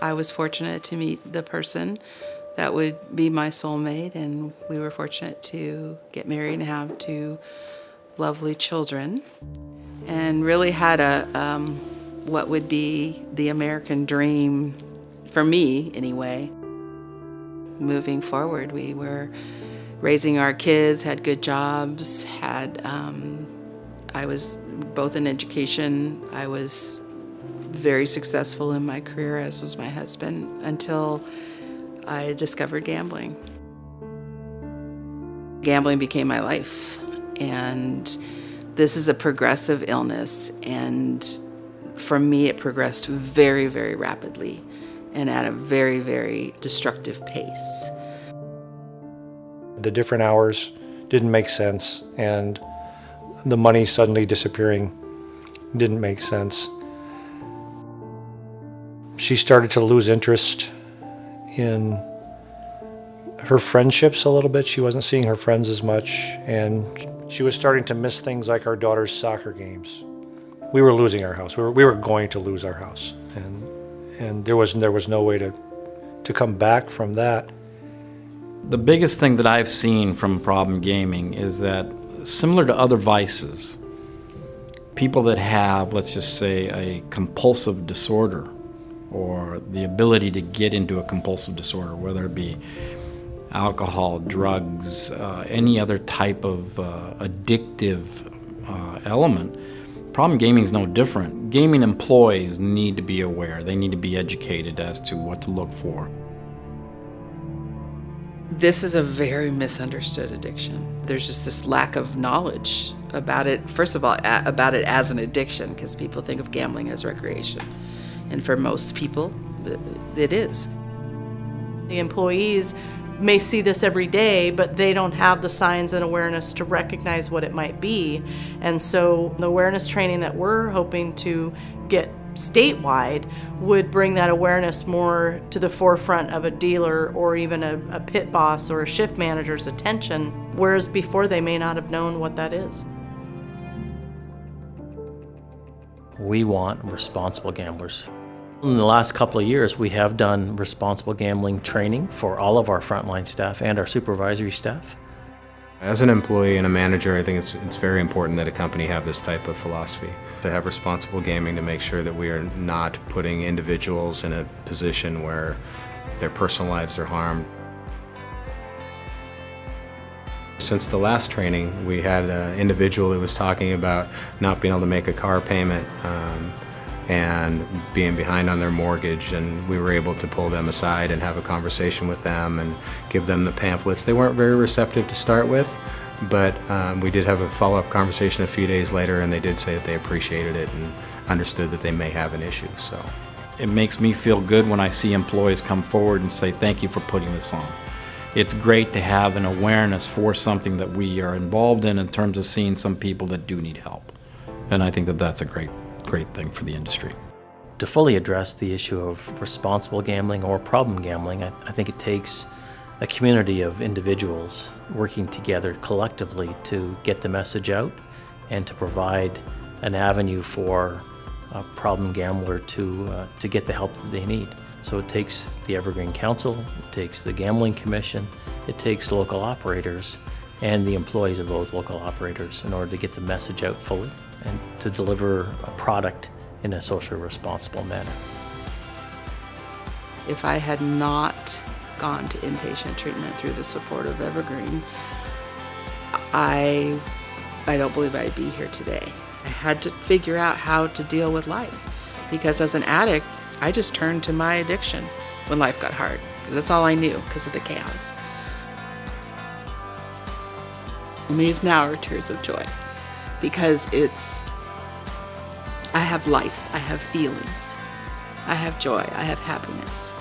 I was fortunate to meet the person that would be my soulmate, and we were fortunate to get married and have two lovely children, and really had a what would be the American dream, for me anyway. Moving forward, we were raising our kids, had good jobs, I was both in education. I was very successful in my career, as was my husband, until I discovered gambling. Gambling became my life, and this is a progressive illness, and for me it progressed very, very rapidly and at a very, very destructive pace. The different hours didn't make sense, and the money suddenly disappearing didn't make sense. She started to lose interest in her friendships a little bit. She wasn't seeing her friends as much, and she was starting to miss things like our daughter's soccer games. We were losing our house. We were going to lose our house, and there was no way to come back from that. The biggest thing that I've seen from problem gaming is that, similar to other vices, people that have, let's just say, a compulsive disorder, or the ability to get into a compulsive disorder, whether it be alcohol, drugs, any other type of addictive element, problem gaming is no different. Gaming employees need to be aware. They need to be educated as to what to look for. This is a very misunderstood addiction. There's just this lack of knowledge about it. First of all, about it as an addiction, because people think of gambling as recreation. And for most people, it is. The employees may see this every day, but they don't have the signs and awareness to recognize what it might be. And so the awareness training that we're hoping to get statewide would bring that awareness more to the forefront of a dealer or even a pit boss or a shift manager's attention, whereas before they may not have known what that is. We want responsible gamblers. In the last couple of years, we have done responsible gambling training for all of our frontline staff and our supervisory staff. As an employee and a manager, I think it's very important that a company have this type of philosophy. To have responsible gaming, to make sure that we are not putting individuals in a position where their personal lives are harmed. Since the last training, we had an individual who was talking about not being able to make a car payment and being behind on their mortgage, and we were able to pull them aside and have a conversation with them and give them the pamphlets. They weren't very receptive to start with, but we did have a follow-up conversation a few days later, and they did say that they appreciated it and understood that they may have an issue. So It makes me feel good when I see employees come forward and say, thank you for putting this on. It's great to have an awareness for something that we are involved in terms of seeing some people that do need help. And I think that that's a great thing for the industry. To fully address the issue of responsible gambling or problem gambling, I think it takes a community of individuals working together collectively to get the message out and to provide an avenue for a problem gambler to get the help that they need. So it takes the Evergreen Council, it takes the Gambling Commission, it takes local operators and the employees of those local operators in order to get the message out fully and to deliver a product in a socially responsible manner. If I had not gone to inpatient treatment through the support of Evergreen, I don't believe I'd be here today. I had to figure out how to deal with life, because as an addict, I just turned to my addiction when life got hard. That's all I knew because of the chaos. And these now are tears of joy, because I have life, I have feelings, I have joy, I have happiness.